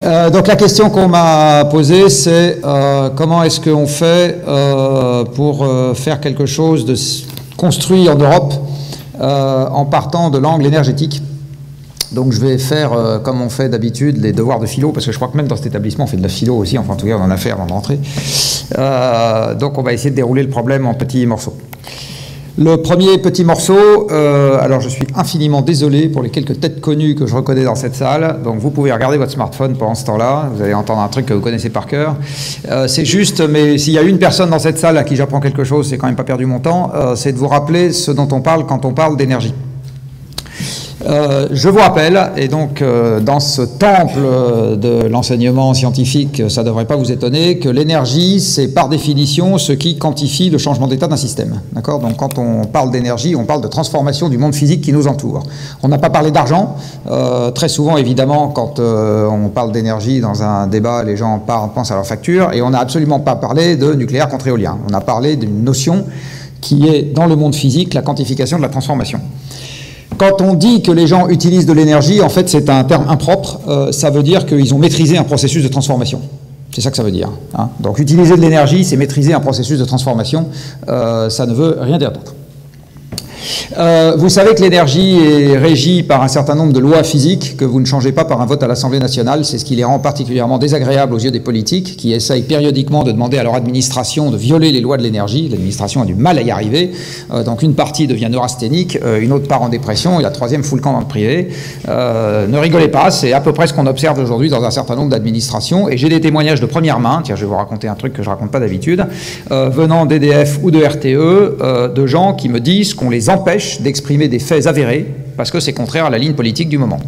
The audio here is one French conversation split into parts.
Donc la question qu'on m'a posée, c'est comment est-ce qu'on fait pour faire quelque chose de construit en Europe en partant de l'angle énergétique. Donc je vais faire, comme on fait d'habitude, les devoirs de philo, parce que je crois que même dans cet établissement, on fait de la philo aussi, enfin en tout cas on en a fait avant de rentrer. Donc on va essayer de dérouler le problème en petits morceaux. Le premier petit morceau, alors je suis infiniment désolé pour les quelques têtes connues que je reconnais dans cette salle, donc vous pouvez regarder votre smartphone pendant ce temps-là, vous allez entendre un truc que vous connaissez par cœur. C'est juste, mais s'il y a une personne dans cette salle à qui j'apprends quelque chose, c'est quand même pas perdu mon temps, c'est de vous rappeler ce dont on parle quand on parle d'énergie. Je vous rappelle, et donc dans ce temple de l'enseignement scientifique, ça ne devrait pas vous étonner, que l'énergie, c'est par définition ce qui quantifie le changement d'état d'un système. D'accord ? Donc quand on parle d'énergie, on parle de transformation du monde physique qui nous entoure. On n'a pas parlé d'argent. Très souvent, évidemment, quand on parle d'énergie dans un débat, les gens pensent à leur facture, et on n'a absolument pas parlé de nucléaire contre éolien. On a parlé d'une notion qui est, dans le monde physique, la quantification de la transformation. Quand on dit que les gens utilisent de l'énergie, en fait, c'est un terme impropre. Ça veut dire qu'ils ont maîtrisé un processus de transformation. C'est ça que ça veut dire. Hein. Donc, utiliser de l'énergie, c'est maîtriser un processus de transformation. Ça ne veut rien dire d'autre. Vous savez que l'énergie est régie par un certain nombre de lois physiques que vous ne changez pas par un vote à l'Assemblée nationale. C'est ce qui les rend particulièrement désagréables aux yeux des politiques qui essayent périodiquement de demander à leur administration de violer les lois de l'énergie. L'administration a du mal à y arriver. Donc une partie devient neurasthénique, une autre part en dépression et la troisième fout le camp dans le privé. Ne rigolez pas, c'est à peu près ce qu'on observe aujourd'hui dans un certain nombre d'administrations. Et j'ai des témoignages de première main, tiens je vais vous raconter un truc que je raconte pas d'habitude, venant d'EDF ou de RTE, de gens qui me disent qu'on les empêche d'exprimer des faits avérés parce que c'est contraire à la ligne politique du moment.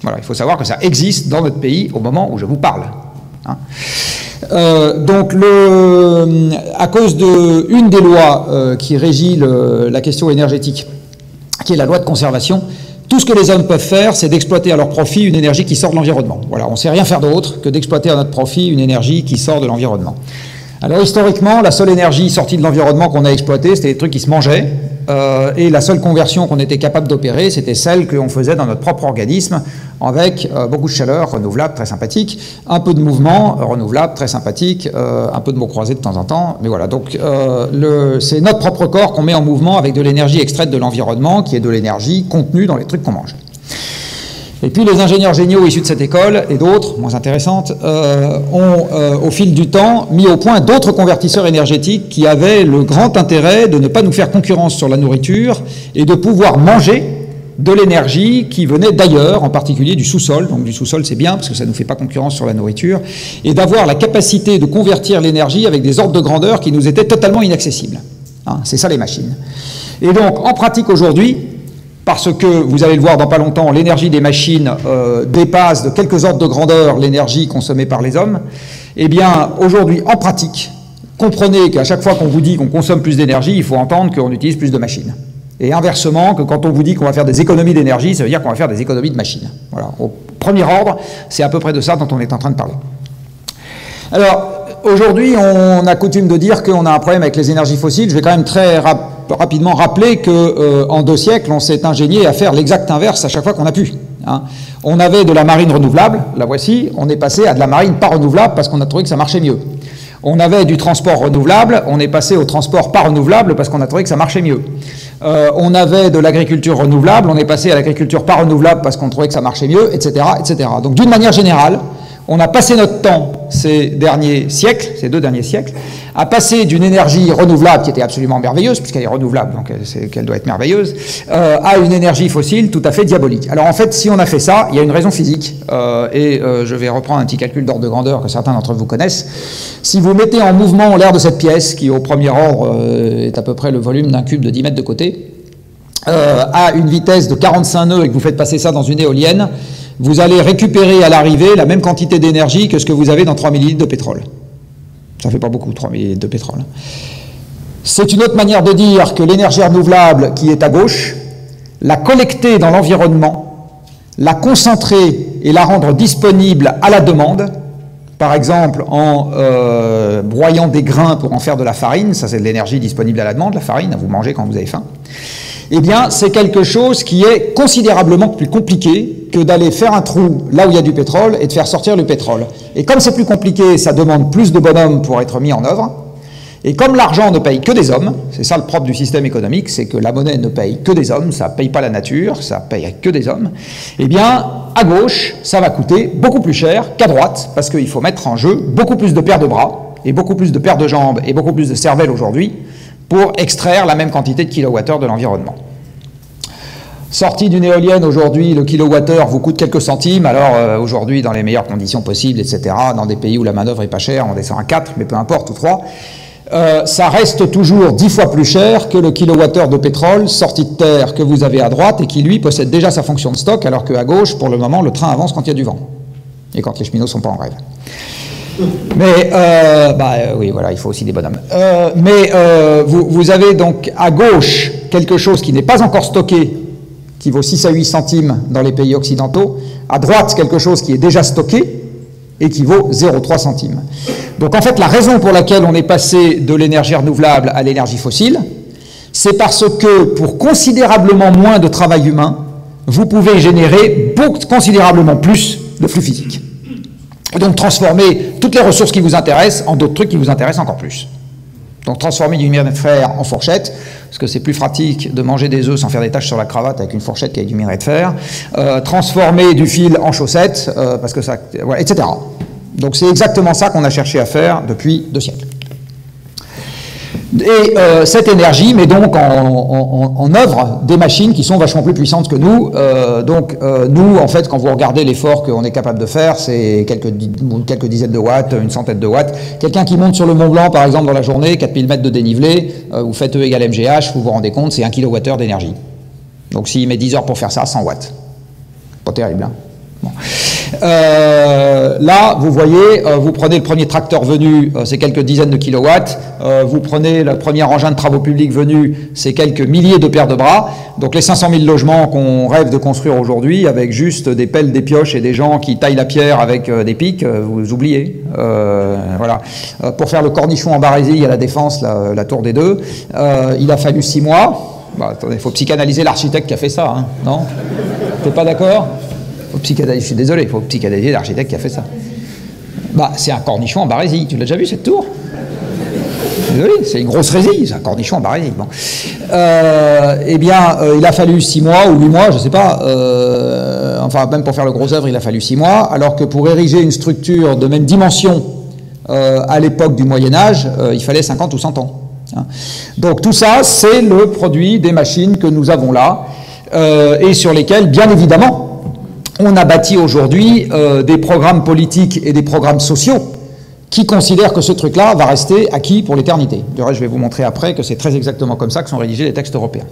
Voilà, il faut savoir que ça existe dans notre pays au moment où je vous parle. Hein. Donc, à cause d'une des lois qui régit la question énergétique, qui est la loi de conservation, tout ce que les hommes peuvent faire, c'est d'exploiter à leur profit une énergie qui sort de l'environnement. Voilà, on ne sait rien faire d'autre que d'exploiter à notre profit une énergie qui sort de l'environnement. Alors historiquement, la seule énergie sortie de l'environnement qu'on a exploitée, c'était des trucs qui se mangeaient, et la seule conversion qu'on était capable d'opérer, c'était celle qu'on faisait dans notre propre organisme, avec beaucoup de chaleur renouvelable, très sympathique, un peu de mouvement renouvelable, très sympathique, un peu de mots croisés de temps en temps, mais voilà, donc c'est notre propre corps qu'on met en mouvement avec de l'énergie extraite de l'environnement, qui est de l'énergie contenue dans les trucs qu'on mange. Et puis les ingénieurs géniaux issus de cette école, et d'autres, moins intéressantes, ont, au fil du temps, mis au point d'autres convertisseurs énergétiques qui avaient le grand intérêt de ne pas nous faire concurrence sur la nourriture et de pouvoir manger de l'énergie qui venait d'ailleurs, en particulier du sous-sol. Donc du sous-sol, c'est bien, parce que ça ne nous fait pas concurrence sur la nourriture, et d'avoir la capacité de convertir l'énergie avec des ordres de grandeur qui nous étaient totalement inaccessibles. Hein, c'est ça les machines. Et donc, en pratique aujourd'hui, parce que, vous allez le voir dans pas longtemps, l'énergie des machines dépasse de quelques ordres de grandeur l'énergie consommée par les hommes, eh bien, aujourd'hui, en pratique, comprenez qu'à chaque fois qu'on vous dit qu'on consomme plus d'énergie, il faut entendre qu'on utilise plus de machines. Et inversement, que quand on vous dit qu'on va faire des économies d'énergie, ça veut dire qu'on va faire des économies de machines. Voilà. Au premier ordre, c'est à peu près de ça dont on est en train de parler. Alors, aujourd'hui, on a coutume de dire qu'on a un problème avec les énergies fossiles. Je vais quand même très rapidement rappeler qu'en 2 siècles, on s'est ingénié à faire l'exact inverse à chaque fois qu'on a pu. Hein. On avait de la marine renouvelable, la voici, on est passé à de la marine pas renouvelable parce qu'on a trouvé que ça marchait mieux. On avait du transport renouvelable, on est passé au transport pas renouvelable parce qu'on a trouvé que ça marchait mieux. On avait de l'agriculture renouvelable, on est passé à l'agriculture pas renouvelable parce qu'on trouvait que ça marchait mieux, etc., etc. Donc d'une manière générale, on a passé notre temps ces 2 derniers siècles, à passer d'une énergie renouvelable qui était absolument merveilleuse, puisqu'elle est renouvelable, donc qu'elle doit être merveilleuse, à une énergie fossile tout à fait diabolique. Alors en fait, si on a fait ça, il y a une raison physique, et je vais reprendre un petit calcul d'ordre de grandeur que certains d'entre vous connaissent. Si vous mettez en mouvement l'air de cette pièce, qui au premier ordre est à peu près le volume d'un cube de 10 mètres de côté, à une vitesse de 45 nœuds et que vous faites passer ça dans une éolienne, vous allez récupérer à l'arrivée la même quantité d'énergie que ce que vous avez dans 3 millilitres de pétrole. Ça ne fait pas beaucoup, 3 millilitres de pétrole. C'est une autre manière de dire que l'énergie renouvelable qui est à gauche, la collecter dans l'environnement, la concentrer et la rendre disponible à la demande, par exemple en broyant des grains pour en faire de la farine, ça c'est de l'énergie disponible à la demande, la farine, à vous manger quand vous avez faim, eh bien c'est quelque chose qui est considérablement plus compliqué que d'aller faire un trou là où il y a du pétrole et de faire sortir le pétrole. Et comme c'est plus compliqué, ça demande plus de bonhommes pour être mis en œuvre. Et comme l'argent ne paye que des hommes, c'est ça le propre du système économique, c'est que la monnaie ne paye que des hommes, ça ne paye pas la nature, ça paye que des hommes, eh bien, à gauche, ça va coûter beaucoup plus cher qu'à droite, parce qu'il faut mettre en jeu beaucoup plus de paires de bras, et beaucoup plus de paires de jambes, et beaucoup plus de cervelle aujourd'hui, pour extraire la même quantité de kilowattheures de l'environnement. Sortie d'une éolienne aujourd'hui, le kilowattheure vous coûte quelques centimes, alors aujourd'hui, dans les meilleures conditions possibles, etc., dans des pays où la manœuvre est pas chère, on descend à 4, mais peu importe, ou 3, ça reste toujours 10 fois plus cher que le kilowattheure de pétrole sorti de terre que vous avez à droite et qui, lui, possède déjà sa fonction de stock, alors qu'à gauche, pour le moment, le train avance quand il y a du vent. Et quand les cheminots ne sont pas en grève. Mais, oui, voilà, il faut aussi des bonhommes. Vous avez donc à gauche quelque chose qui n'est pas encore stocké, qui vaut 6 à 8 centimes dans les pays occidentaux. À droite, quelque chose qui est déjà stocké et qui vaut 0,3 centimes. Donc en fait, la raison pour laquelle on est passé de l'énergie renouvelable à l'énergie fossile, c'est parce que pour considérablement moins de travail humain, vous pouvez générer considérablement plus de flux physiques. Et donc transformer toutes les ressources qui vous intéressent en d'autres trucs qui vous intéressent encore plus. Donc transformer du minerai de fer en fourchette, parce que c'est plus pratique de manger des œufs sans faire des taches sur la cravate avec une fourchette qu'avec du minerai de fer. Transformer du fil en chaussettes, parce que ça, voilà, etc. Donc c'est exactement ça qu'on a cherché à faire depuis 2 siècles. Et cette énergie met donc en œuvre des machines qui sont vachement plus puissantes que nous. Nous, en fait, quand vous regardez l'effort qu'on est capable de faire, c'est quelques dizaines de watts, une centaine de watts. Quelqu'un qui monte sur le Mont Blanc, par exemple, dans la journée, 4000 mètres de dénivelé, vous faites E égale mgh, vous vous rendez compte, c'est 1 kWh d'énergie. Donc s'il met 10 heures pour faire ça, 100 watts. Pas terrible, hein. Bon. Là, vous voyez, vous prenez le premier tracteur venu, c'est quelques dizaines de kilowatts, vous prenez le premier engin de travaux publics venu, c'est quelques milliers de paires de bras, donc les 500 000 logements qu'on rêve de construire aujourd'hui, avec juste des pelles, des pioches et des gens qui taillent la pierre avec des pics, vous oubliez. Voilà. Pour faire le cornichon en Barésie à la Défense, la tour des Deux, il a fallu 6 mois. Bah, attendez, il faut psychanalyser l'architecte qui a fait ça, hein, non? T'es pas d'accord? Je suis désolé, il faut psychanalyser l'architecte qui a fait ça. Bah, c'est un cornichon en Barésie. Tu l'as déjà vu, cette tour? Désolé, c'est une grosse résille, c'est un cornichon en Barésie. Bon. Il a fallu 6 mois ou 8 mois, je ne sais pas. Enfin, même pour faire le gros œuvre, il a fallu 6 mois, alors que pour ériger une structure de même dimension à l'époque du Moyen-Âge, il fallait 50 ou 100 ans. Hein. Donc tout ça, c'est le produit des machines que nous avons là, et sur lesquelles, bien évidemment, on a bâti aujourd'hui des programmes politiques et des programmes sociaux qui considèrent que ce truc-là va rester acquis pour l'éternité. Du reste, je vais vous montrer après que c'est très exactement comme ça que sont rédigés les textes européens.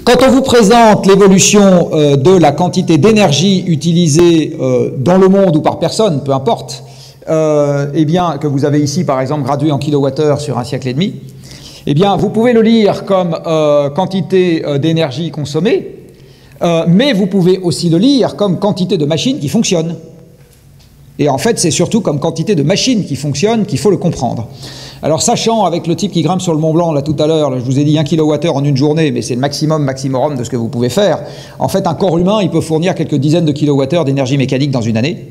Quand on vous présente l'évolution de la quantité d'énergie utilisée dans le monde ou par personne, peu importe, eh bien, que vous avez ici, par exemple, gradué en kilowattheures sur 1 siècle et demi, eh bien, vous pouvez le lire comme quantité d'énergie consommée, mais vous pouvez aussi le lire comme quantité de machines qui fonctionnent. Et en fait, c'est surtout comme quantité de machines qui fonctionnent qu'il faut le comprendre. Alors, sachant, avec le type qui grimpe sur le Mont Blanc, là, tout à l'heure, je vous ai dit 1 kWh en une journée, mais c'est le maximum de ce que vous pouvez faire. En fait, un corps humain, il peut fournir quelques dizaines de kilowattheures d'énergie mécanique dans une année.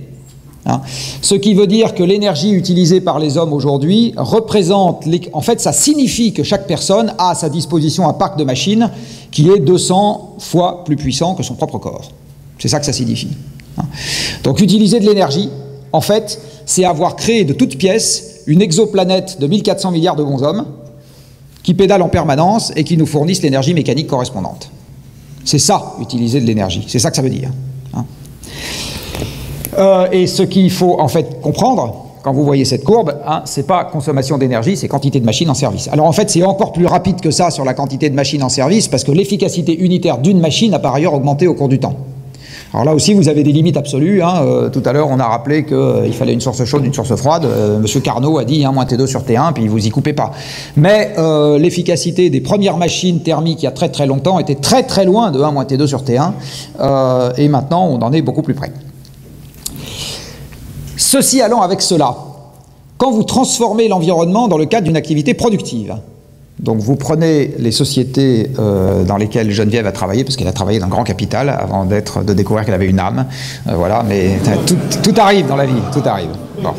Hein. Ce qui veut dire que l'énergie utilisée par les hommes aujourd'hui représente... En fait, ça signifie que chaque personne a à sa disposition un parc de machines qui est 200 fois plus puissant que son propre corps. C'est ça que ça signifie. Hein. Donc, utiliser de l'énergie, en fait, c'est avoir créé de toutes pièces une exoplanète de 1400 milliards de bonshommes qui pédalent en permanence et qui nous fournissent l'énergie mécanique correspondante. C'est ça, utiliser de l'énergie. C'est ça que ça veut dire. Hein. Et ce qu'il faut en fait comprendre, quand vous voyez cette courbe, hein, c'est pas consommation d'énergie, c'est quantité de machines en service. Alors en fait, c'est encore plus rapide que ça sur la quantité de machines en service, parce que l'efficacité unitaire d'une machine a par ailleurs augmenté au cours du temps. Alors là aussi, vous avez des limites absolues. Hein. Tout à l'heure, on a rappelé qu'il fallait une source chaude, une source froide. Monsieur Carnot a dit moins T2 sur T1, puis vous y coupez pas. Mais l'efficacité des premières machines thermiques il y a très très longtemps était très très loin de 1 moins T2 sur T1. Et maintenant, on en est beaucoup plus près. Ceci allant avec cela, quand vous transformez l'environnement dans le cadre d'une activité productive, Donc vous prenez les sociétés dans lesquelles Geneviève a travaillé, parce qu'elle a travaillé dans le grand capital avant de découvrir qu'elle avait une âme. Voilà, mais tout arrive dans la vie, tout arrive. Bon.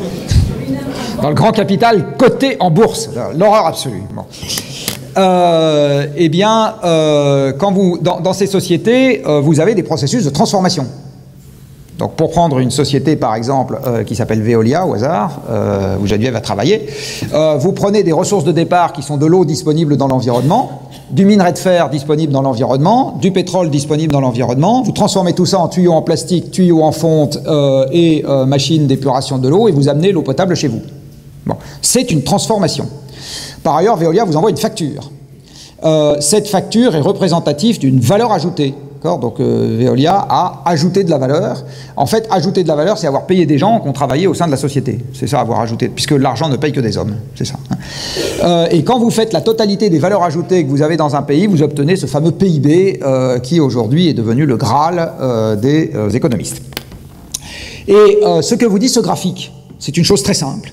Dans le grand capital, coté en bourse, l'horreur absolue. Bon. Eh bien, quand dans ces sociétés, vous avez des processus de transformation. Donc pour prendre une société par exemple qui s'appelle Veolia au hasard, où Geneviève a travaillé, vous prenez des ressources de départ qui sont de l'eau disponible dans l'environnement, du minerai de fer disponible dans l'environnement, du pétrole disponible dans l'environnement, vous transformez tout ça en tuyaux en plastique, tuyaux en fonte et machines d'épuration de l'eau et vous amenez l'eau potable chez vous. Bon, c'est une transformation. Par ailleurs, Veolia vous envoie une facture. Cette facture est représentative d'une valeur ajoutée. Donc Veolia a ajouté de la valeur. En fait, ajouter de la valeur, c'est avoir payé des gens qui ont travaillé au sein de la société. C'est ça, avoir ajouté, puisque l'argent ne paye que des hommes. C'est ça. Et quand vous faites la totalité des valeurs ajoutées que vous avez dans un pays, vous obtenez ce fameux PIB qui aujourd'hui est devenu le Graal des économistes. Et ce que vous dit ce graphique, c'est une chose très simple.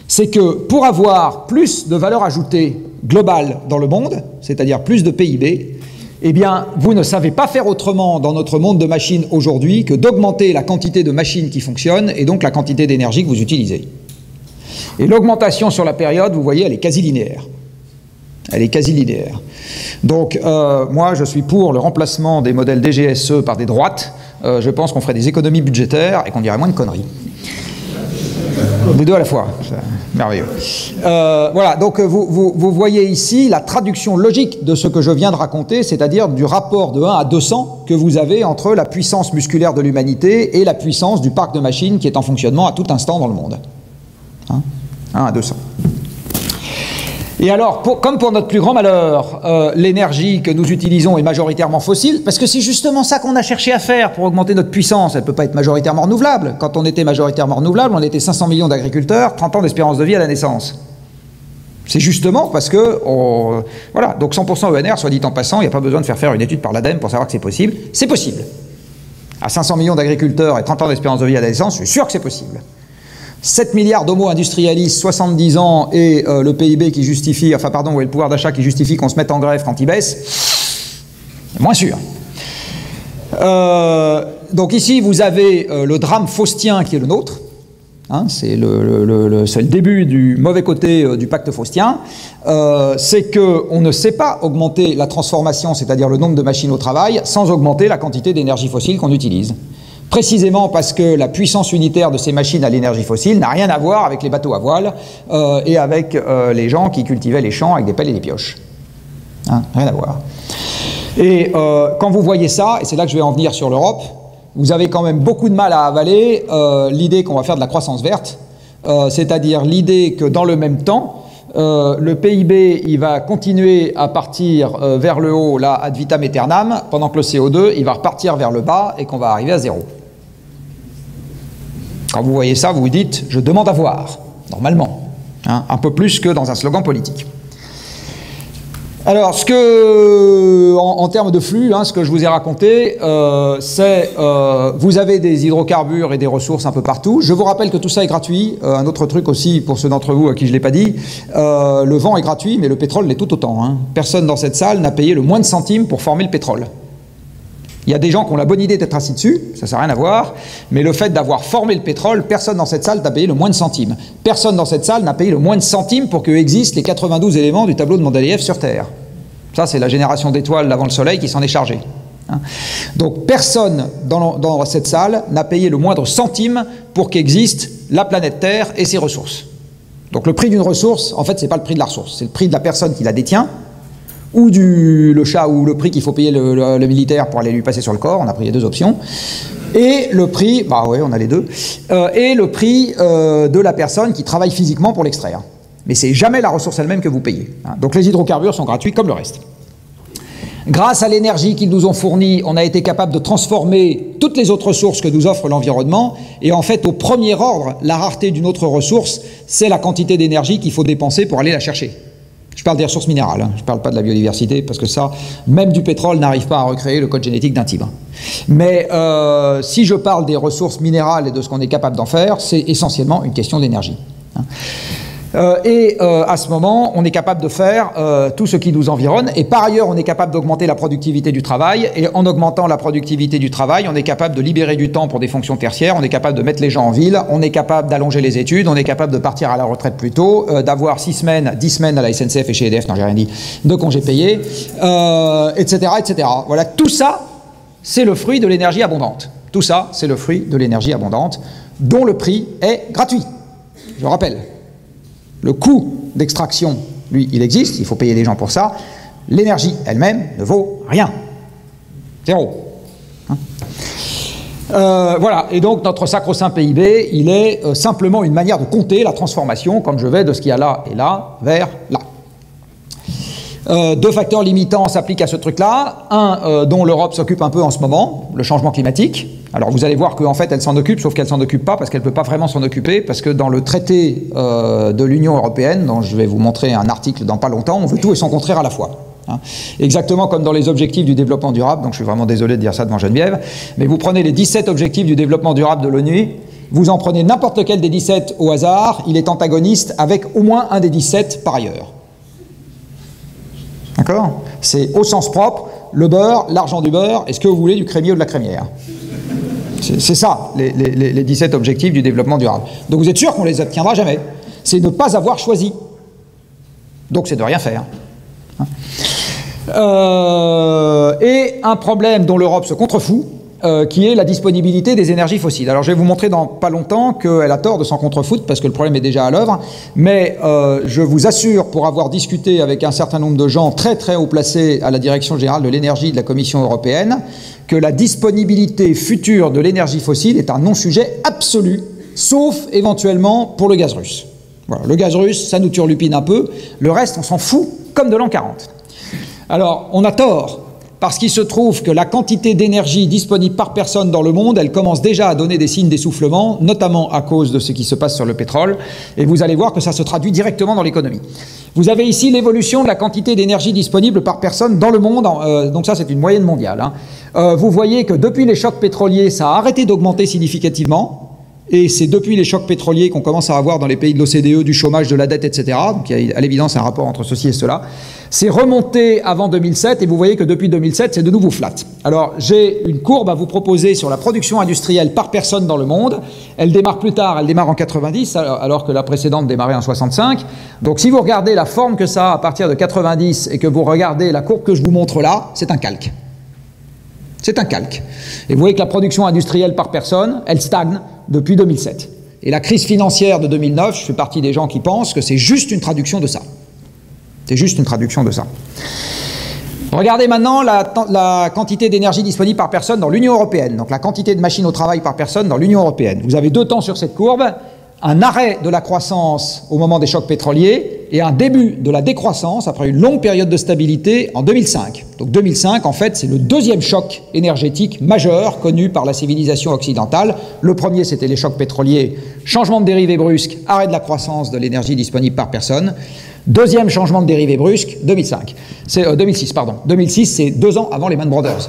C'est que pour avoir plus de valeur ajoutée globale dans le monde, c'est-à-dire plus de PIB, eh bien, vous ne savez pas faire autrement dans notre monde de machines aujourd'hui que d'augmenter la quantité de machines qui fonctionnent et donc la quantité d'énergie que vous utilisez. Et l'augmentation sur la période, vous voyez, elle est quasi linéaire. Elle est quasi linéaire. Donc, moi, je suis pour le remplacement des modèles DGSE par des droites. Je pense qu'on ferait des économies budgétaires et qu'on dirait moins de conneries. Les deux à la fois, merveilleux. Voilà, donc vous voyez ici la traduction logique de ce que je viens de raconter, c'est-à-dire du rapport de 1 à 200 que vous avez entre la puissance musculaire de l'humanité et la puissance du parc de machines qui est en fonctionnement à tout instant dans le monde. Hein, 1 à 200. Et alors, comme pour notre plus grand malheur, l'énergie que nous utilisons est majoritairement fossile, parce que c'est justement ça qu'on a cherché à faire pour augmenter notre puissance. Elle ne peut pas être majoritairement renouvelable. Quand on était majoritairement renouvelable, on était 500 millions d'agriculteurs, 30 ans d'espérance de vie à la naissance. C'est justement parce que... voilà, donc 100% ENR, soit dit en passant, il n'y a pas besoin de faire une étude par l'ADEME pour savoir que c'est possible. C'est possible. À 500 millions d'agriculteurs et 30 ans d'espérance de vie à la naissance, je suis sûr que c'est possible. 7 milliards d'homo industrialistes, 70 ans et le PIB qui justifie, enfin pardon, et le pouvoir d'achat qui justifie qu'on se mette en grève quand il baisse, moins sûr. Donc ici vous avez le drame faustien qui est le nôtre, hein, c'est le début du mauvais côté du pacte faustien, c'est qu'on ne sait pas augmenter la transformation, c'est-à-dire le nombre de machines au travail, sans augmenter la quantité d'énergie fossile qu'on utilise. Précisément parce que la puissance unitaire de ces machines à l'énergie fossile n'a rien à voir avec les bateaux à voile et avec les gens qui cultivaient les champs avec des pelles et des pioches. Hein, rien à voir. Et quand vous voyez ça, et c'est là que je vais en venir sur l'Europe, vous avez quand même beaucoup de mal à avaler l'idée qu'on va faire de la croissance verte, c'est-à-dire l'idée que dans le même temps, le PIB il va continuer à partir vers le haut, là, ad vitam aeternam, pendant que le CO2 il va repartir vers le bas et qu'on va arriver à zéro. Quand vous voyez ça, vous vous dites « je demande à voir », normalement, hein, un peu plus que dans un slogan politique. Alors, en termes de flux, hein, ce que je vous ai raconté, c'est vous avez des hydrocarbures et des ressources un peu partout. Je vous rappelle que tout ça est gratuit. Un autre truc aussi, pour ceux d'entre vous à qui je ne l'ai pas dit, le vent est gratuit, mais le pétrole l'est tout autant. Hein. Personne dans cette salle n'a payé le moins de centimes pour former le pétrole. Il y a des gens qui ont la bonne idée d'être assis dessus, ça n'a rien à voir, mais le fait d'avoir formé le pétrole, personne dans cette salle n'a payé le moins de centimes. Personne dans cette salle n'a payé le moins de centimes pour qu'existent les 92 éléments du tableau de Mendeleïev sur Terre. Ça, c'est la génération d'étoiles d'avant le Soleil qui s'en est chargée. Hein. Donc personne dans cette salle n'a payé le moindre centime pour qu'existe la planète Terre et ses ressources. Donc le prix d'une ressource, en fait, ce n'est pas le prix de la ressource, c'est le prix de la personne qui la détient, ou le chat, ou le prix qu'il faut payer le militaire pour aller lui passer sur le corps, on a pris les deux options, et le prix, bah oui, on a les deux, et le prix de la personne qui travaille physiquement pour l'extraire. Mais c'est jamais la ressource elle-même que vous payez. Hein. Donc les hydrocarbures sont gratuits comme le reste. Grâce à l'énergie qu'ils nous ont fournie, on a été capable de transformer toutes les autres ressources que nous offre l'environnement. Et en fait, au premier ordre, la rareté d'une autre ressource, c'est la quantité d'énergie qu'il faut dépenser pour aller la chercher. Je parle des ressources minérales, hein. Je ne parle pas de la biodiversité, parce que ça, même du pétrole n'arrive pas à recréer le code génétique d'un tigre. Mais si je parle des ressources minérales et de ce qu'on est capable d'en faire, c'est essentiellement une question d'énergie. Hein. À ce moment, on est capable de faire tout ce qui nous environne. Et par ailleurs, on est capable d'augmenter la productivité du travail. Et en augmentant la productivité du travail, on est capable de libérer du temps pour des fonctions tertiaires. On est capable de mettre les gens en ville. On est capable d'allonger les études. On est capable de partir à la retraite plus tôt, d'avoir 6 semaines, 10 semaines à la SNCF et chez EDF, non j'ai rien dit, de congés payés, etc., etc. Voilà, tout ça, c'est le fruit de l'énergie abondante. Tout ça, c'est le fruit de l'énergie abondante, dont le prix est gratuit. Je rappelle. Le coût d'extraction, lui, il existe, il faut payer des gens pour ça. L'énergie elle-même ne vaut rien. Zéro. Voilà, et donc notre sacro-saint PIB, il est simplement une manière de compter la transformation, quand je vais de ce qu'il y a là et là, vers là. 2 facteurs limitants s'appliquent à ce truc-là. Un dont l'Europe s'occupe un peu en ce moment, le changement climatique. Alors vous allez voir qu'en fait elle s'en occupe, sauf qu'elle ne s'en occupe pas parce qu'elle ne peut pas vraiment s'en occuper, parce que dans le traité de l'Union européenne, dont je vais vous montrer un article dans pas longtemps, on veut tout et son contraire à la fois. Hein. Exactement comme dans les objectifs du développement durable, donc je suis vraiment désolé de dire ça devant Geneviève, mais vous prenez les 17 objectifs du développement durable de l'ONU, vous en prenez n'importe lequel des 17 au hasard, il est antagoniste avec au moins un des 17 par ailleurs. D'accord? C'est au sens propre, le beurre, l'argent du beurre, est-ce que vous voulez du crémier ou de la crémière? C'est ça, les 17 objectifs du développement durable. Donc vous êtes sûr qu'on ne les obtiendra jamais. C'est ne pas avoir choisi. Donc c'est de rien faire. Et un problème dont l'Europe se contrefout, qui est la disponibilité des énergies fossiles. Alors je vais vous montrer dans pas longtemps qu'elle a tort de s'en contrefoutre parce que le problème est déjà à l'œuvre, mais je vous assure, pour avoir discuté avec un certain nombre de gens très très haut placés à la Direction générale de l'énergie de la Commission européenne, que la disponibilité future de l'énergie fossile est un non-sujet absolu, sauf éventuellement pour le gaz russe. Voilà, le gaz russe, ça nous turlupine un peu, le reste on s'en fout comme de l'an 40. Alors on a tort, parce qu'il se trouve que la quantité d'énergie disponible par personne dans le monde, elle commence déjà à donner des signes d'essoufflement, notamment à cause de ce qui se passe sur le pétrole, et vous allez voir que ça se traduit directement dans l'économie. Vous avez ici l'évolution de la quantité d'énergie disponible par personne dans le monde, donc ça c'est une moyenne mondiale. Vous voyez que depuis les chocs pétroliers, ça a arrêté d'augmenter significativement, et c'est depuis les chocs pétroliers qu'on commence à avoir dans les pays de l'OCDE du chômage, de la dette, etc. Donc il y a à l'évidence un rapport entre ceci et cela. C'est remonté avant 2007 et vous voyez que depuis 2007, c'est de nouveau flat. Alors j'ai une courbe à vous proposer sur la production industrielle par personne dans le monde. Elle démarre plus tard, elle démarre en 90 alors que la précédente démarrait en 65. Donc si vous regardez la forme que ça a à partir de 90 et que vous regardez la courbe que je vous montre là, c'est un calque. C'est un calque. Et vous voyez que la production industrielle par personne, elle stagne depuis 2007. Et la crise financière de 2009, je fais partie des gens qui pensent que c'est juste une traduction de ça. C'est juste une traduction de ça. Regardez maintenant la quantité d'énergie disponible par personne dans l'Union européenne. Donc la quantité de machines au travail par personne dans l'Union européenne. Vous avez 2 temps sur cette courbe. Un arrêt de la croissance au moment des chocs pétroliers et un début de la décroissance après une longue période de stabilité en 2005. Donc 2005, en fait, c'est le 2e choc énergétique majeur connu par la civilisation occidentale. Le premier, c'était les chocs pétroliers, changement de dérivés brusque, arrêt de la croissance de l'énergie disponible par personne. 2e changement de dérivés brusque, 2006, pardon. 2006, c'est 2 ans avant Lehman Brothers.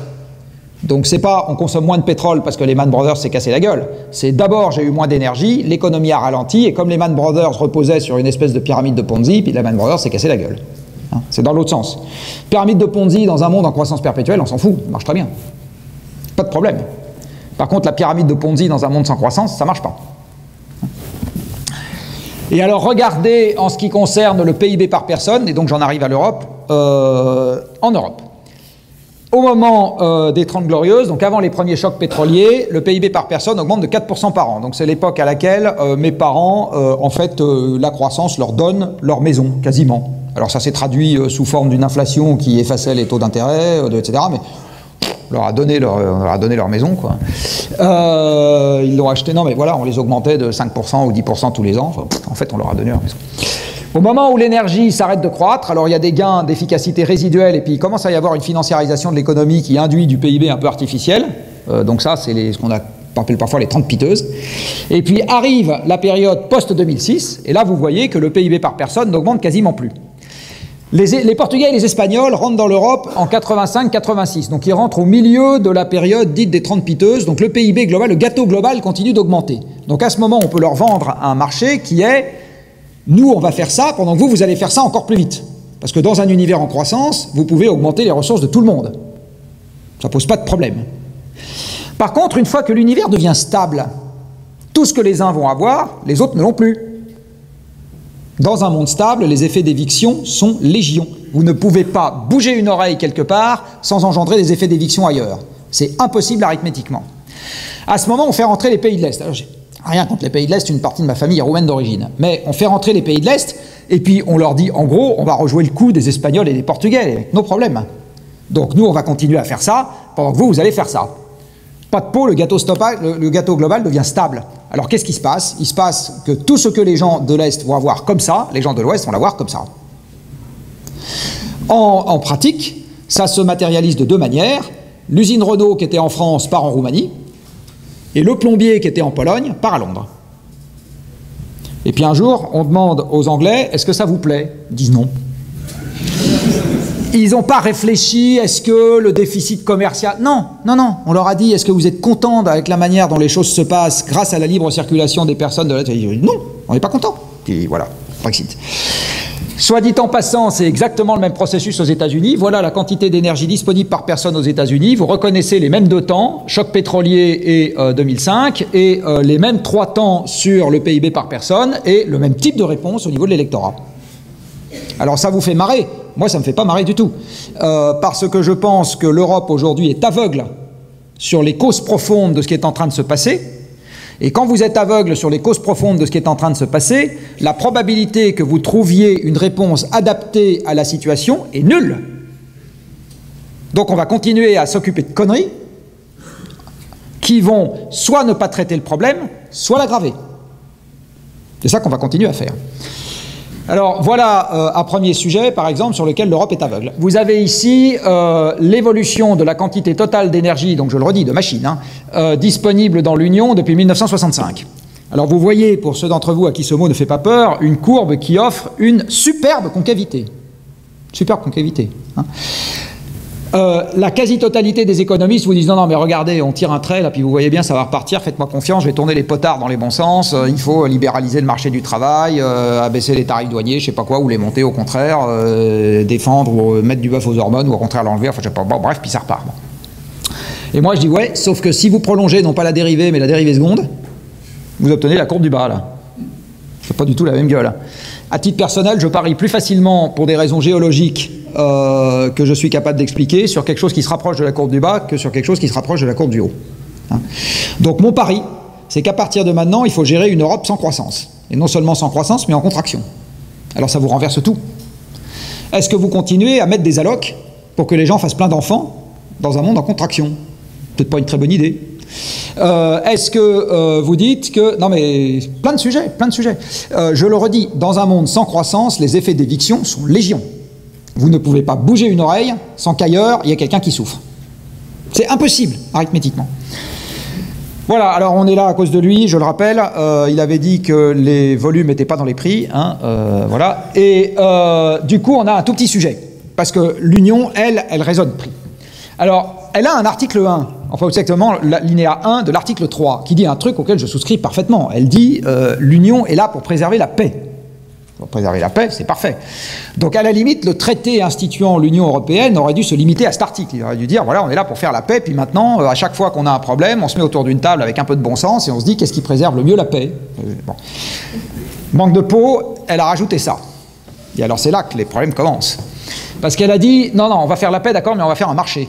Donc c'est pas on consomme moins de pétrole parce que Lehman Brothers s'est cassé la gueule. C'est d'abord j'ai eu moins d'énergie, l'économie a ralenti et comme Lehman Brothers reposait sur une espèce de pyramide de Ponzi, puis Lehman Brothers s'est cassé la gueule. Hein, c'est dans l'autre sens. Pyramide de Ponzi dans un monde en croissance perpétuelle, on s'en fout, ça marche très bien. Pas de problème. Par contre la pyramide de Ponzi dans un monde sans croissance, ça marche pas. Et alors regardez en ce qui concerne le PIB par personne, et donc j'en arrive à l'Europe, en Europe. Au moment des 30 Glorieuses, donc avant les premiers chocs pétroliers, le PIB par personne augmente de 4% par an. Donc c'est l'époque à laquelle mes parents, en fait, la croissance leur donne leur maison, quasiment. Alors ça s'est traduit sous forme d'une inflation qui effaçait les taux d'intérêt, etc. Mais on leur a donné leur maison, quoi. Ils l'ont acheté, non mais voilà, on les augmentait de 5% ou 10% tous les ans. Enfin, en fait, on leur a donné leur maison. Au moment où l'énergie s'arrête de croître, alors il y a des gains d'efficacité résiduelle et puis il commence à y avoir une financiarisation de l'économie qui induit du PIB un peu artificiel. Donc ça, c'est ce qu'on appelle parfois les 30 piteuses. Et puis arrive la période post-2006 et là, vous voyez que le PIB par personne n'augmente quasiment plus. Les Portugais et les Espagnols rentrent dans l'Europe en 85-86. Donc ils rentrent au milieu de la période dite des 30 piteuses. Donc le PIB global, le gâteau global continue d'augmenter. Donc à ce moment, on peut leur vendre un marché qui est Nous, on va faire ça, pendant que vous allez faire ça encore plus vite. Parce que dans un univers en croissance, vous pouvez augmenter les ressources de tout le monde. Ça ne pose pas de problème. Par contre, une fois que l'univers devient stable, tout ce que les uns vont avoir, les autres ne l'ont plus. Dans un monde stable, les effets d'éviction sont légion. Vous ne pouvez pas bouger une oreille quelque part sans engendrer des effets d'éviction ailleurs. C'est impossible arithmétiquement. À ce moment, on fait rentrer les pays de l'Est. Alors, j'ai rien contre les pays de l'Est, une partie de ma famille est roumaine d'origine. Mais on fait rentrer les pays de l'Est, et puis on leur dit, en gros, on va rejouer le coup des Espagnols et des Portugais, avec nos problèmes. Donc nous, on va continuer à faire ça, pendant que vous allez faire ça. Pas de pot, le gâteau global devient stable. Alors qu'est-ce qui se passe? Il se passe que tout ce que les gens de l'Est vont avoir comme ça, les gens de l'Ouest vont l'avoir comme ça. En pratique, ça se matérialise de deux manières. L'usine Renault qui était en France part en Roumanie, et le plombier qui était en Pologne part à Londres. Et puis un jour, on demande aux Anglais, est-ce que ça vous plaît? Ils disent non. Ils n'ont pas réfléchi, est-ce que le déficit commercial... Non, non, non. On leur a dit, est-ce que vous êtes content avec la manière dont les choses se passent grâce à la libre circulation des personnes de la... Non, on n'est pas content. Puis voilà, Brexit. Soit dit en passant, c'est exactement le même processus aux États-Unis. Voilà la quantité d'énergie disponible par personne aux États-Unis. Vous reconnaissez les mêmes deux temps, choc pétrolier et 2005, et les mêmes trois temps sur le PIB par personne, et le même type de réponse au niveau de l'électorat. Alors ça vous fait marrer? Moi, ça ne me fait pas marrer du tout. Parce que je pense que l'Europe aujourd'hui est aveugle sur les causes profondes de ce qui est en train de se passer. Et quand vous êtes aveugle sur les causes profondes de ce qui est en train de se passer, la probabilité que vous trouviez une réponse adaptée à la situation est nulle. Donc on va continuer à s'occuper de conneries qui vont soit ne pas traiter le problème, soit l'aggraver. C'est ça qu'on va continuer à faire. Alors voilà un premier sujet, par exemple, sur lequel l'Europe est aveugle. Vous avez ici l'évolution de la quantité totale d'énergie, donc je le redis, de machines, disponible dans l'Union depuis 1965. Alors vous voyez, pour ceux d'entre vous à qui ce mot ne fait pas peur, une courbe qui offre une superbe concavité. Superbe concavité. La quasi-totalité des économistes vous disent non, non, mais regardez, on tire un trait, là, puis vous voyez bien, ça va repartir, faites-moi confiance, je vais tourner les potards dans les bons sens, il faut libéraliser le marché du travail, abaisser les tarifs douaniers, je sais pas quoi, ou les monter au contraire, défendre ou mettre du bœuf aux hormones, ou au contraire l'enlever, enfin je sais pas, bon, bref, puis ça repart. Bon. Et moi je dis ouais, sauf que si vous prolongez non pas la dérivée, mais la dérivée seconde, vous obtenez la courbe du bas, là. C'est pas du tout la même gueule. À titre personnel, je parie plus facilement, pour des raisons géologiques, que je suis capable d'expliquer, sur quelque chose qui se rapproche de la courbe du bas que sur quelque chose qui se rapproche de la courbe du haut. Donc mon pari, c'est qu'à partir de maintenant, il faut gérer une Europe sans croissance. Et non seulement sans croissance, mais en contraction. Alors ça vous renverse tout. Est-ce que vous continuez à mettre des allocs pour que les gens fassent plein d'enfants dans un monde en contraction? Peut-être pas une très bonne idée. Est-ce que vous dites que... Non mais plein de sujets, plein de sujets. Je le redis, dans un monde sans croissance, les effets d'éviction sont légion. Vous ne pouvez pas bouger une oreille sans qu'ailleurs, il y ait quelqu'un qui souffre. C'est impossible, arithmétiquement. Voilà, alors on est là à cause de lui, je le rappelle. Il avait dit que les volumes n'étaient pas dans les prix. Voilà. Et du coup, on a un tout petit sujet. Parce que l'Union, elle raisonne prix. Alors, elle a un article 1, enfin exactement l'alinéa 1 de l'article 3, qui dit un truc auquel je souscris parfaitement. Elle dit l'Union est là pour préserver la paix. Pour préserver la paix, c'est parfait. Donc à la limite, le traité instituant l'Union européenne aurait dû se limiter à cet article. Il aurait dû dire, voilà, on est là pour faire la paix, puis maintenant, à chaque fois qu'on a un problème, on se met autour d'une table avec un peu de bon sens et on se dit, qu'est-ce qui préserve le mieux la paix? Bon. Manque de peau, elle a rajouté ça. Et alors c'est là que les problèmes commencent. Parce qu'elle a dit, non, non, on va faire la paix, d'accord, mais on va faire un marché.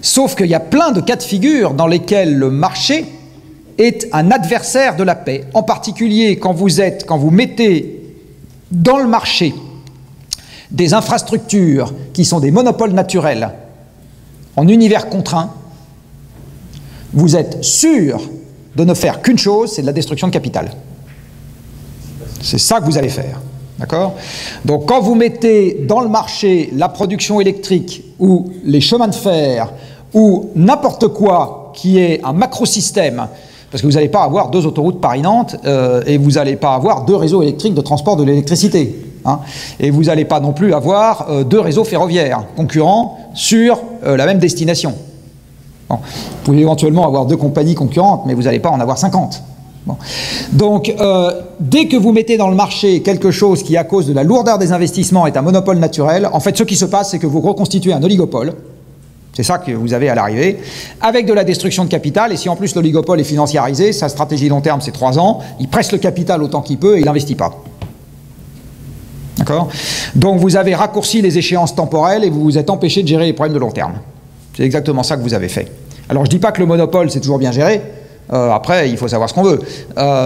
Sauf qu'il y a plein de cas de figure dans lesquels le marché est un adversaire de la paix. En particulier quand vous mettez dans le marché des infrastructures qui sont des monopoles naturels en univers contraint, vous êtes sûr de ne faire qu'une chose, c'est de la destruction de capital. C'est ça que vous allez faire. D'accord? Donc quand vous mettez dans le marché la production électrique ou les chemins de fer ou n'importe quoi qui est un macrosystème, parce que vous n'allez pas avoir 2 autoroutes Paris-Nantes et vous n'allez pas avoir 2 réseaux électriques de transport de l'électricité. Hein, et vous n'allez pas non plus avoir 2 réseaux ferroviaires concurrents sur la même destination. Bon, vous pouvez éventuellement avoir 2 compagnies concurrentes, mais vous n'allez pas en avoir 50. Bon. Donc, dès que vous mettez dans le marché quelque chose qui, à cause de la lourdeur des investissements, est un monopole naturel, en fait, ce qui se passe, c'est que vous reconstituez un oligopole. C'est ça que vous avez à l'arrivée, avec de la destruction de capital, et si en plus l'oligopole est financiarisé, sa stratégie long terme, c'est 3 ans, il presse le capital autant qu'il peut et il n'investit pas. D'accord? Donc vous avez raccourci les échéances temporelles et vous vous êtes empêché de gérer les problèmes de long terme. C'est exactement ça que vous avez fait. Alors je ne dis pas que le monopole, c'est toujours bien géré, après, il faut savoir ce qu'on veut,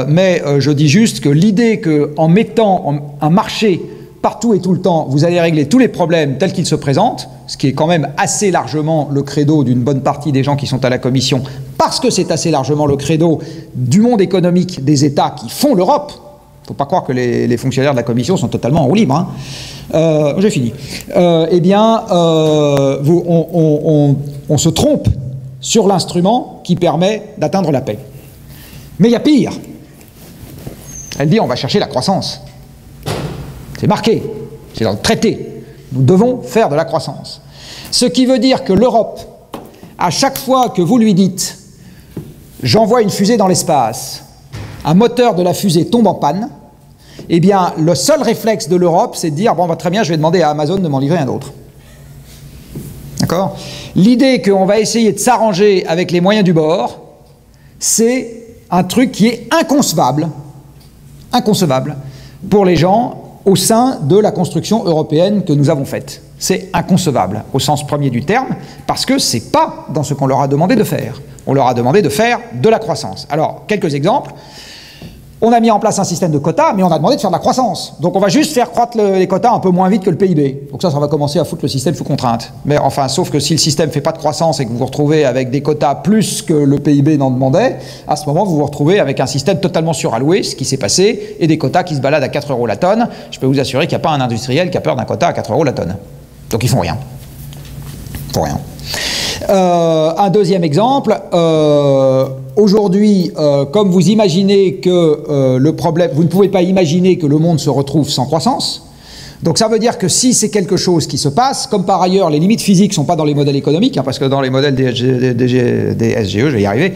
mais je dis juste que l'idée qu'en mettant un marché partout et tout le temps, vous allez régler tous les problèmes tels qu'ils se présentent, ce qui est quand même assez largement le credo d'une bonne partie des gens qui sont à la Commission, parce que c'est assez largement le credo du monde économique des États qui font l'Europe. Il ne faut pas croire que les fonctionnaires de la Commission sont totalement en roue libre. Hein. J'ai fini. Eh bien, on se trompe sur l'instrument qui permet d'atteindre la paix. Mais il y a pire. Elle dit on va chercher la croissance. C'est marqué, c'est dans le traité. Nous devons faire de la croissance. Ce qui veut dire que l'Europe, à chaque fois que vous lui dites « j'envoie une fusée dans l'espace », un moteur de la fusée tombe en panne, eh bien, le seul réflexe de l'Europe, c'est de dire « bon, bah, très bien, je vais demander à Amazon de m'en livrer un autre ». D'accord ? L'idée qu'on va essayer de s'arranger avec les moyens du bord, c'est un truc qui est inconcevable pour les gens au sein de la construction européenne que nous avons faite. C'est inconcevable au sens premier du terme, parce que ce n'est pas dans ce qu'on leur a demandé de faire. On leur a demandé de faire de la croissance. Alors, quelques exemples. On a mis en place un système de quotas, mais on a demandé de faire de la croissance. Donc on va juste faire croître les quotas un peu moins vite que le PIB. Donc ça va commencer à foutre le système sous contrainte. Mais enfin, sauf que si le système ne fait pas de croissance et que vous vous retrouvez avec des quotas plus que le PIB n'en demandait, à ce moment, vous vous retrouvez avec un système totalement suralloué, ce qui s'est passé, et des quotas qui se baladent à 4 € la tonne. Je peux vous assurer qu'il n'y a pas un industriel qui a peur d'un quota à 4 € la tonne. Donc ils font rien. Ils font rien. Un deuxième exemple, aujourd'hui, comme vous imaginez que le problème, vous ne pouvez pas imaginer que le monde se retrouve sans croissance, donc ça veut dire que si c'est quelque chose qui se passe, comme par ailleurs les limites physiques ne sont pas dans les modèles économiques, hein, parce que dans les modèles des SGE, je vais y arriver,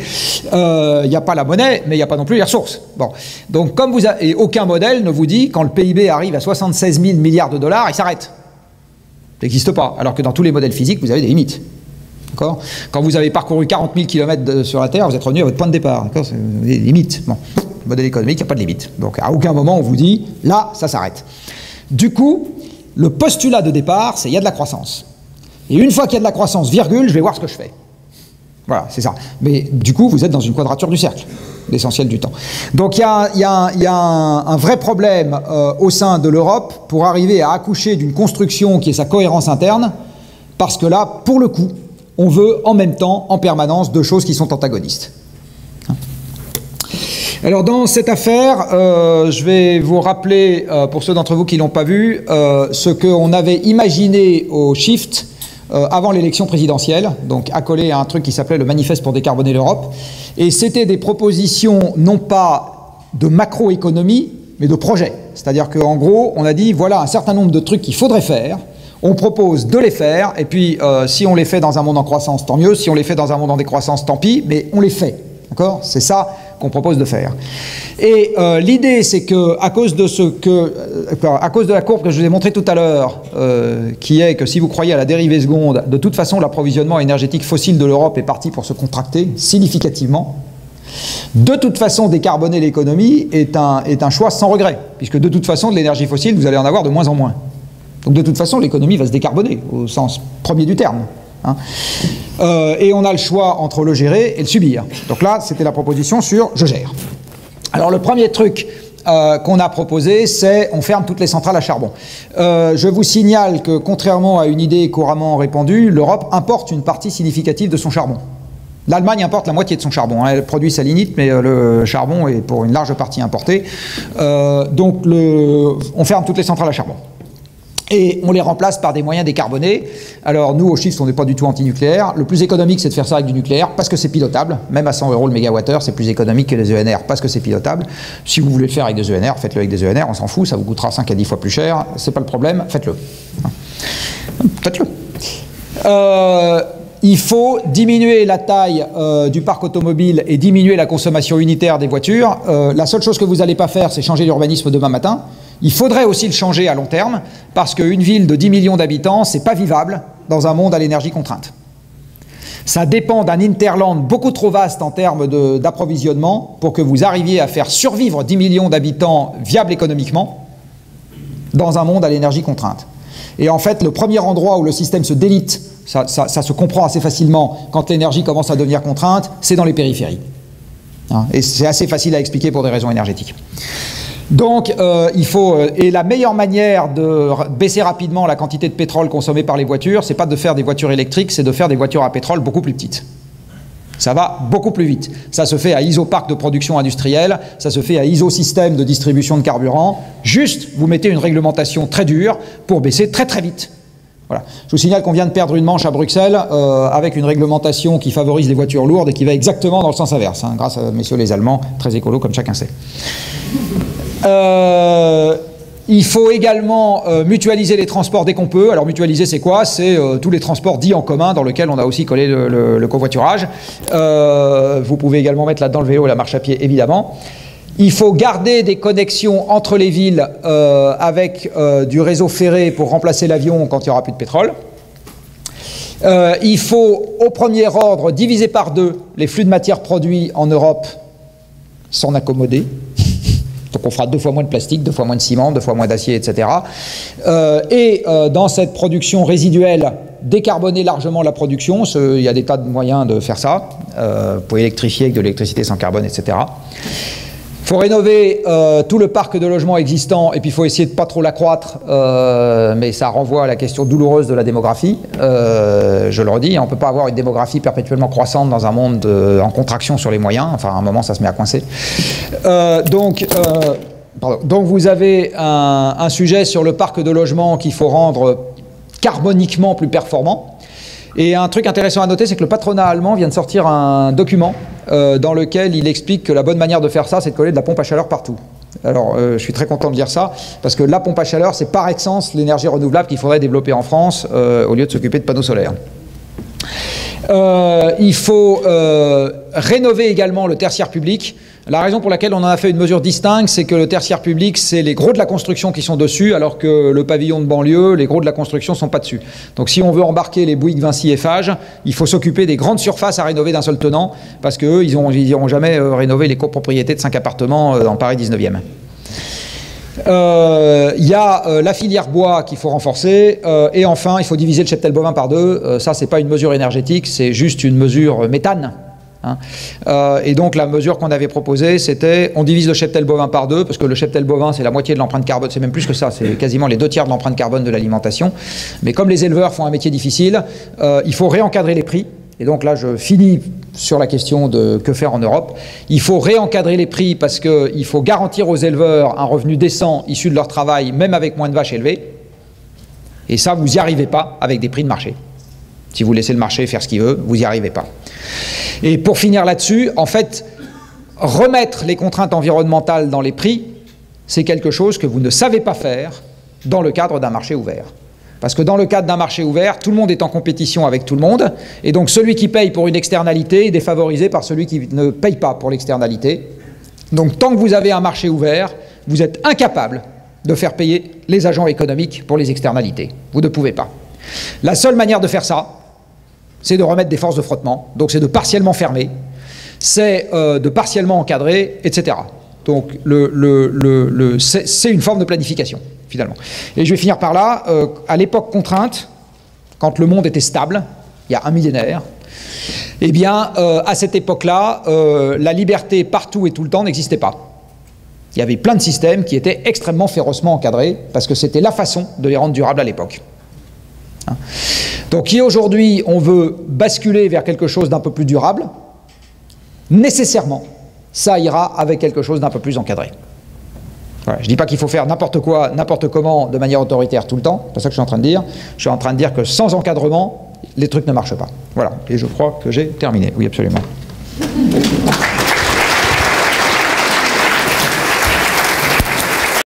il n'y a pas la monnaie, mais il n'y a pas non plus les ressources. Bon. Donc comme et aucun modèle ne vous dit quand le PIB arrive à 76 000 milliards de dollars, il s'arrête. Ça n'existe pas, alors que dans tous les modèles physiques, vous avez des limites. Quand vous avez parcouru 40 000 km sur la Terre, vous êtes revenu à votre point de départ. C'est des limites. Bon, le modèle économique, il n'y a pas de limite. Donc à aucun moment on vous dit, là, ça s'arrête. Du coup, le postulat de départ, c'est il y a de la croissance. Et une fois qu'il y a de la croissance, virgule, je vais voir ce que je fais. Voilà, c'est ça. Mais du coup, vous êtes dans une quadrature du cercle, l'essentiel du temps. Donc il y a un vrai problème au sein de l'Europe pour arriver à accoucher d'une construction qui est sa cohérence interne, parce que là, pour le coup, on veut en même temps, en permanence, deux choses qui sont antagonistes. Alors dans cette affaire, je vais vous rappeler, pour ceux d'entre vous qui ne l'ont pas vu, ce qu'on avait imaginé au Shift avant l'élection présidentielle, donc accolé à un truc qui s'appelait le Manifeste pour décarboner l'Europe. Et c'était des propositions non pas de macroéconomie, mais de projets. C'est-à-dire qu'en gros, on a dit, voilà un certain nombre de trucs qu'il faudrait faire. On propose de les faire, et puis si on les fait dans un monde en croissance, tant mieux. Si on les fait dans un monde en décroissance, tant pis, mais on les fait. D'accord ? C'est ça qu'on propose de faire. Et l'idée, c'est que à cause de la courbe que je vous ai montrée tout à l'heure, qui est que si vous croyez à la dérivée seconde, de toute façon, l'approvisionnement énergétique fossile de l'Europe est parti pour se contracter significativement. De toute façon, décarboner l'économie est un choix sans regret, puisque de toute façon, de l'énergie fossile, vous allez en avoir de moins en moins. Donc de toute façon, l'économie va se décarboner, au sens premier du terme. Hein. Et on a le choix entre le gérer et le subir. Donc là, c'était la proposition sur « je gère ». Alors le premier truc qu'on a proposé, c'est on ferme toutes les centrales à charbon. Je vous signale que, contrairement à une idée couramment répandue, l'Europe importe une partie significative de son charbon. L'Allemagne importe la moitié de son charbon. Hein. Elle produit sa lignite, mais le charbon est pour une large partie importé. Donc on ferme toutes les centrales à charbon. Et on les remplace par des moyens décarbonés. Alors nous, au Shift, on n'est pas du tout anti-nucléaire. Le plus économique, c'est de faire ça avec du nucléaire, parce que c'est pilotable. Même à 100 € le mégawattheure, c'est plus économique que les ENR, parce que c'est pilotable. Si vous voulez le faire avec des ENR, faites-le avec des ENR, on s'en fout, ça vous coûtera 5 à 10 fois plus cher. C'est pas le problème, faites-le. Faites-le. il faut diminuer la taille du parc automobile et diminuer la consommation unitaire des voitures. La seule chose que vous n'allez pas faire, c'est changer l'urbanisme demain matin. Il faudrait aussi le changer à long terme, parce qu'une ville de 10 millions d'habitants, c'est pas vivable dans un monde à l'énergie contrainte. Ça dépend d'un hinterland beaucoup trop vaste en termes d'approvisionnement pour que vous arriviez à faire survivre 10 millions d'habitants viables économiquement dans un monde à l'énergie contrainte. Et en fait, le premier endroit où le système se délite, ça se comprend assez facilement quand l'énergie commence à devenir contrainte, c'est dans les périphéries. Hein, et c'est assez facile à expliquer pour des raisons énergétiques. Donc, et la meilleure manière de baisser rapidement la quantité de pétrole consommée par les voitures, c'est pas de faire des voitures électriques, c'est de faire des voitures à pétrole beaucoup plus petites. Ça va beaucoup plus vite. Ça se fait à isoparc de production industrielle, ça se fait à isosystème de distribution de carburant. Juste, vous mettez une réglementation très dure pour baisser très très vite. Voilà. Je vous signale qu'on vient de perdre une manche à Bruxelles avec une réglementation qui favorise les voitures lourdes et qui va exactement dans le sens inverse, hein, grâce à messieurs les Allemands, très écolos comme chacun sait. Il faut également mutualiser les transports dès qu'on peut. Alors mutualiser, c'est quoi? C'est tous les transports dits en commun dans lesquels on a aussi collé le covoiturage. Vous pouvez également mettre là-dedans le vélo et la marche à pied, évidemment. Il faut garder des connexions entre les villes avec du réseau ferré pour remplacer l'avion quand il n'y aura plus de pétrole. Il faut, au premier ordre, diviser par 2 les flux de matières produits en Europe, s'en accommoder. Donc on fera 2 fois moins de plastique, 2 fois moins de ciment, 2 fois moins d'acier, etc. Dans cette production résiduelle, décarboner largement la production. Il y a des tas de moyens de faire ça. Vous pouvez électrifier avec de l'électricité sans carbone, etc. Il faut rénover tout le parc de logements existant et puis il faut essayer de ne pas trop l'accroître, mais ça renvoie à la question douloureuse de la démographie. Je le redis, on ne peut pas avoir une démographie perpétuellement croissante dans un monde en contraction sur les moyens. Enfin, à un moment, ça se met à coincer. Donc vous avez un sujet sur le parc de logements qu'il faut rendre carboniquement plus performant. Et un truc intéressant à noter, c'est que le patronat allemand vient de sortir un document dans lequel il explique que la bonne manière de faire ça, c'est de coller de la pompe à chaleur partout. Alors, je suis très content de dire ça, parce que la pompe à chaleur, c'est par essence l'énergie renouvelable qu'il faudrait développer en France, au lieu de s'occuper de panneaux solaires. Il faut rénover également le tertiaire public. La raison pour laquelle on en a fait une mesure distincte, c'est que le tertiaire public, c'est les gros de la construction qui sont dessus, alors que le pavillon de banlieue, les gros de la construction ne sont pas dessus. Donc si on veut embarquer les Bouygues, Vinci et Fage, il faut s'occuper des grandes surfaces à rénover d'un seul tenant, parce qu'eux, ils n'iront jamais rénover les copropriétés de 5 appartements dans Paris 19e. Il y a la filière bois qu'il faut renforcer, et enfin, il faut diviser le cheptel bovin par 2. Ça, c'est pas une mesure énergétique, c'est juste une mesure méthane. Hein. Et donc la mesure qu'on avait proposée, c'était on divise le cheptel bovin par 2, parce que le cheptel bovin, c'est la moitié de l'empreinte carbone, c'est même plus que ça, c'est quasiment les 2/3 de l'empreinte carbone de l'alimentation. Mais comme les éleveurs font un métier difficile, il faut réencadrer les prix. Et donc là, je finis sur la question de que faire en Europe. Il faut réencadrer les prix parce qu'il faut garantir aux éleveurs un revenu décent issu de leur travail, même avec moins de vaches élevées. Et ça, vous n'y arrivez pas avec des prix de marché. Si vous laissez le marché faire ce qu'il veut, vous n'y arrivez pas. Et pour finir là-dessus, en fait, remettre les contraintes environnementales dans les prix, c'est quelque chose que vous ne savez pas faire dans le cadre d'un marché ouvert. Parce que dans le cadre d'un marché ouvert, tout le monde est en compétition avec tout le monde, et donc celui qui paye pour une externalité est défavorisé par celui qui ne paye pas pour l'externalité. Donc tant que vous avez un marché ouvert, vous êtes incapable de faire payer les agents économiques pour les externalités. Vous ne pouvez pas. La seule manière de faire ça, c'est de remettre des forces de frottement, donc c'est de partiellement fermer, c'est de partiellement encadrer, etc. Donc c'est une forme de planification, finalement. Et je vais finir par là, à l'époque contrainte, quand le monde était stable, il y a un millénaire, eh bien, à cette époque-là, la liberté partout et tout le temps n'existait pas. Il y avait plein de systèmes qui étaient extrêmement férocement encadrés, parce que c'était la façon de les rendre durables à l'époque. Donc si aujourd'hui on veut basculer vers quelque chose d'un peu plus durable, nécessairement ça ira avec quelque chose d'un peu plus encadré. Voilà, je ne dis pas qu'il faut faire n'importe quoi, n'importe comment de manière autoritaire tout le temps, c'est ça que je suis en train de dire. Je suis en train de dire que sans encadrement, les trucs ne marchent pas. Voilà, et je crois que j'ai terminé. Oui, absolument.